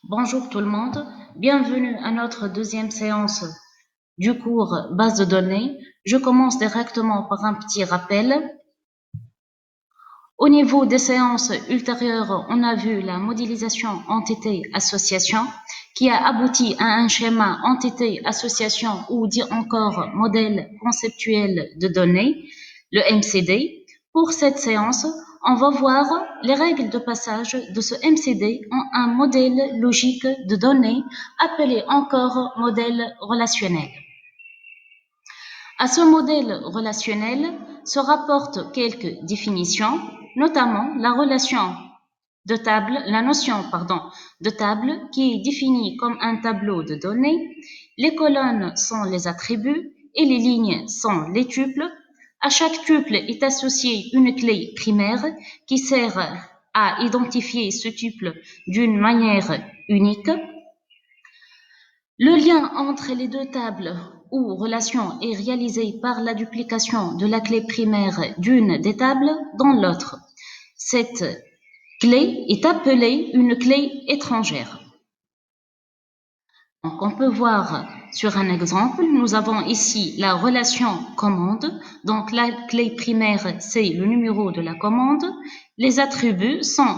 Bonjour tout le monde, bienvenue à notre deuxième séance du cours base de données. Je commence directement par un petit rappel. Au niveau des séances ultérieures, on a vu la modélisation entité-association qui a abouti à un schéma entité-association ou dit encore modèle conceptuel de données, le MCD. Pour cette séance, on va voir les règles de passage de ce MCD en un modèle logique de données appelé encore modèle relationnel. À ce modèle relationnel se rapportent quelques définitions, notamment la notion de table qui est définie comme un tableau de données. Les colonnes sont les attributs et les lignes sont les tuples. À chaque tuple est associée une clé primaire qui sert à identifier ce tuple d'une manière unique. Le lien entre les deux tables ou relations est réalisé par la duplication de la clé primaire d'une des tables dans l'autre. Cette clé est appelée une clé étrangère. Donc, on peut voir sur un exemple, nous avons ici la relation commande. Donc, la clé primaire, c'est le numéro de la commande. Les attributs sont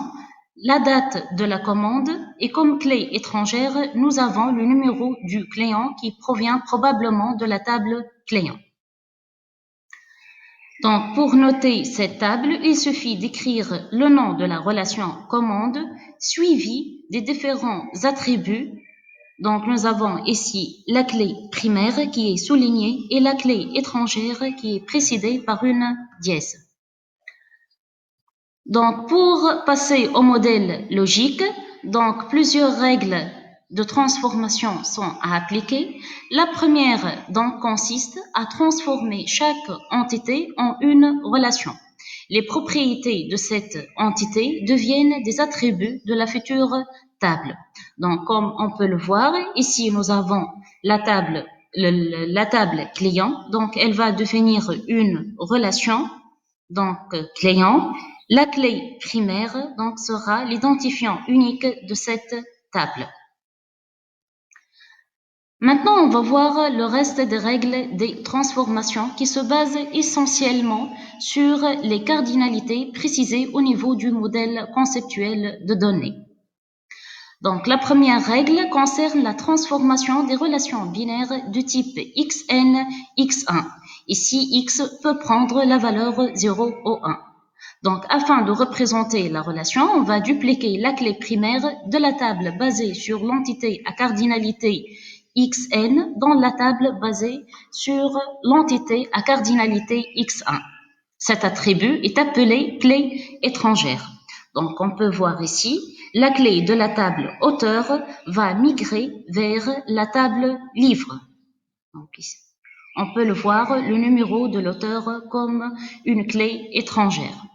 la date de la commande et comme clé étrangère, nous avons le numéro du client qui provient probablement de la table client. Donc, pour noter cette table, il suffit d'écrire le nom de la relation commande suivi des différents attributs. Donc, nous avons ici la clé primaire qui est soulignée et la clé étrangère qui est précédée par une dièse. Donc, pour passer au modèle logique, donc plusieurs règles de transformation sont à appliquer. La première donc consiste à transformer chaque entité en une relation. Les propriétés de cette entité deviennent des attributs de la future table. Donc, comme on peut le voir, ici nous avons la table client. Donc, elle va devenir une relation. Donc, client. La clé primaire donc sera l'identifiant unique de cette table. Maintenant, on va voir le reste des règles des transformations qui se basent essentiellement sur les cardinalités précisées au niveau du modèle conceptuel de données. Donc, la première règle concerne la transformation des relations binaires du type xn, x1. Ici, x peut prendre la valeur 0 au 1. Donc, afin de représenter la relation, on va dupliquer la clé primaire de la table basée sur l'entité à cardinalité xn dans la table basée sur l'entité à cardinalité x1. Cet attribut est appelé clé étrangère. Donc, on peut voir ici, la clé de la table auteur va migrer vers la table livre. Donc, ici, on peut le voir, le numéro de l'auteur comme une clé étrangère.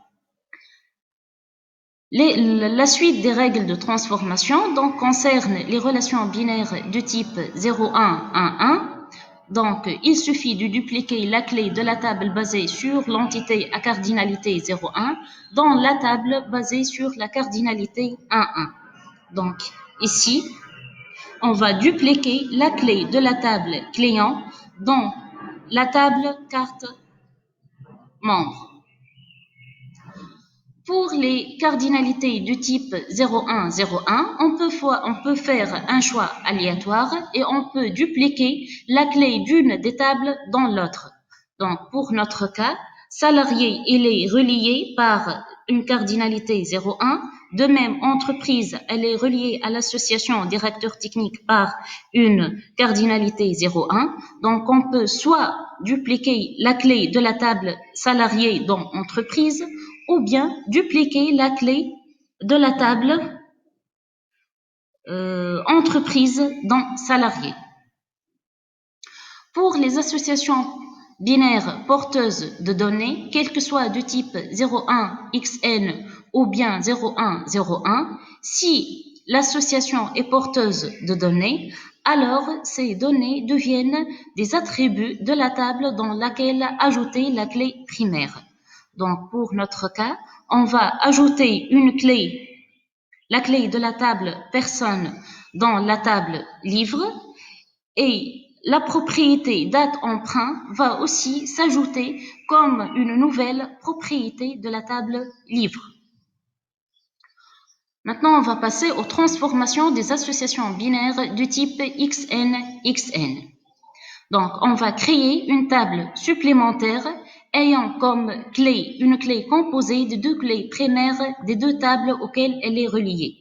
La suite des règles de transformation donc, concerne les relations binaires de type 0, 1, 1, 1. Donc, il suffit de dupliquer la clé de la table basée sur l'entité à cardinalité 0, 1 dans la table basée sur la cardinalité 1, 1. Donc, ici, on va dupliquer la clé de la table client dans la table carte membre. Pour les cardinalités du type 01, 01, on peut faire un choix aléatoire et on peut dupliquer la clé d'une des tables dans l'autre. Donc, pour notre cas, salarié, il est relié par une cardinalité 01. De même, entreprise, elle est reliée à l'association directeur technique par une cardinalité 01. Donc, on peut soit dupliquer la clé de la table salarié dans entreprise ou bien dupliquer la clé de la table entreprise dans salarié. Pour les associations binaires porteuses de données, quel que soit du type 01xn ou bien 0101, si l'association est porteuse de données, alors ces données deviennent des attributs de la table dans laquelle ajouter la clé primaire. Donc, pour notre cas, on va ajouter une clé, la clé de la table personne dans la table livre et la propriété date emprunt va aussi s'ajouter comme une nouvelle propriété de la table livre. Maintenant, on va passer aux transformations des associations binaires du type XN-XN. Donc, on va créer une table supplémentaire ayant comme clé une clé composée de deux clés primaires des deux tables auxquelles elle est reliée.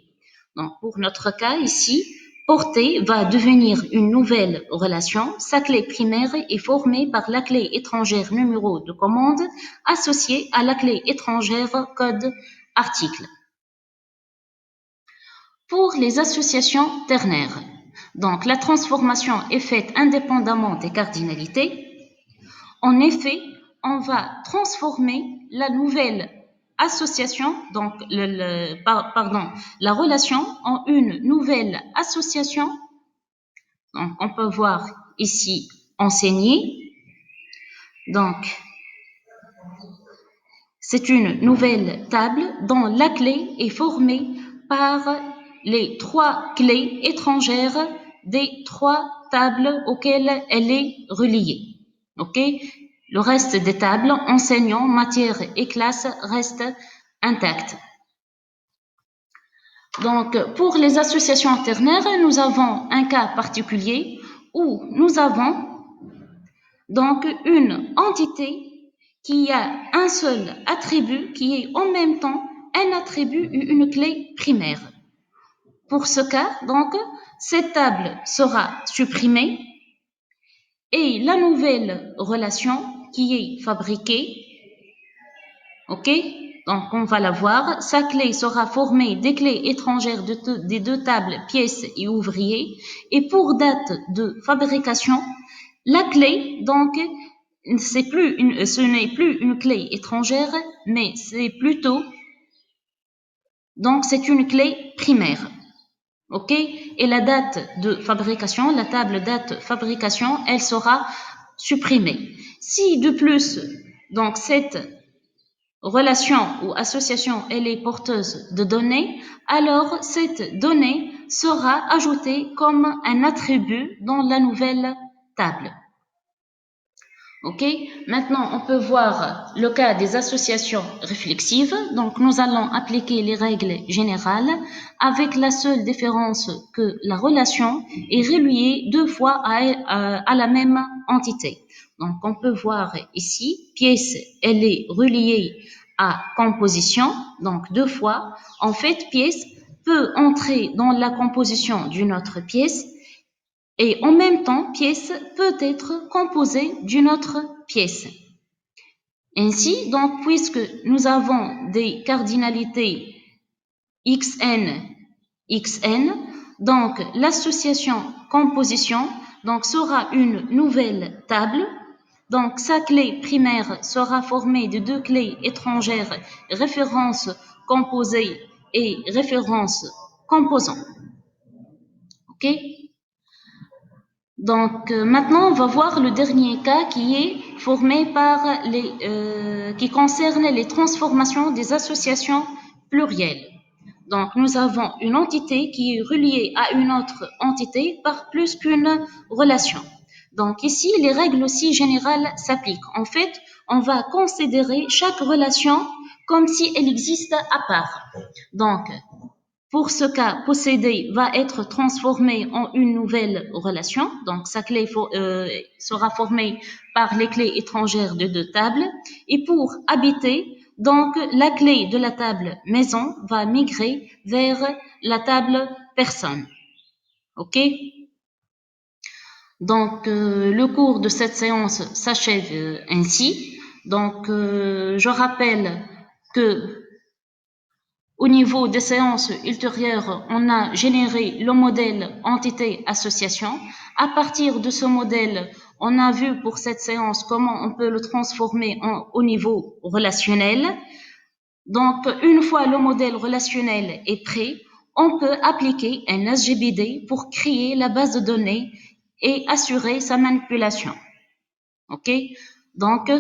Donc, pour notre cas ici, portée va devenir une nouvelle relation. Sa clé primaire est formée par la clé étrangère numéro de commande associée à la clé étrangère code article. Pour les associations ternaires, donc la transformation est faite indépendamment des cardinalités. En effet, on va transformer la nouvelle association, donc la relation en une nouvelle association. Donc, on peut voir ici enseigner. Donc, c'est une nouvelle table dont la clé est formée par les trois clés étrangères des trois tables auxquelles elle est reliée. OK? Le reste des tables, enseignants, matière et classe, restent intacts. Donc, pour les associations ternaires, nous avons un cas particulier où nous avons donc une entité qui a un seul attribut qui est en même temps un attribut et une clé primaire. Pour ce cas, donc, cette table sera supprimée et la nouvelle relation qui est fabriquée, ok, donc on va la voir, sa clé sera formée des clés étrangères des deux tables pièces et ouvriers et pour date de fabrication, la clé, donc, ce n'est plus une clé étrangère, mais c'est plutôt, donc c'est une clé primaire. OK? Et la date de fabrication, la table date fabrication, elle sera supprimée. Si de plus, donc cette relation ou association, elle est porteuse de données, alors cette donnée sera ajoutée comme un attribut dans la nouvelle table. Ok, maintenant on peut voir le cas des associations réflexives. Donc nous allons appliquer les règles générales avec la seule différence que la relation est reliée deux fois à la même entité. Donc on peut voir ici, pièce, elle est reliée à composition, donc deux fois. En fait, pièce peut entrer dans la composition d'une autre pièce et en même temps, pièce peut être composée d'une autre pièce. Ainsi, donc, puisque nous avons des cardinalités xn, xn, donc l'association composition donc, sera une nouvelle table. Donc, sa clé primaire sera formée de deux clés étrangères, référence composée et référence composant. OK? Donc maintenant, on va voir le dernier cas qui est formé par qui concerne les transformations des associations plurielles. Donc nous avons une entité qui est reliée à une autre entité par plus qu'une relation. Donc ici, les règles aussi générales s'appliquent. En fait, on va considérer chaque relation comme si elle existe à part. Donc, pour ce cas, possédé va être transformé en une nouvelle relation. Donc, sa clé sera formée par les clés étrangères de deux tables. Et pour habiter, donc, la clé de la table maison va migrer vers la table personne. OK? Donc, le cours de cette séance s'achève ainsi. Donc, je rappelle que au niveau des séances ultérieures, on a généré le modèle entité-association. À partir de ce modèle, on a vu pour cette séance comment on peut le transformer au niveau relationnel. Donc, une fois le modèle relationnel est prêt, on peut appliquer un SGBD pour créer la base de données et assurer sa manipulation. OK? Donc,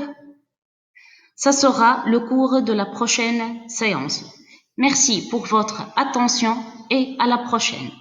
ça sera le cours de la prochaine séance. Merci pour votre attention et à la prochaine.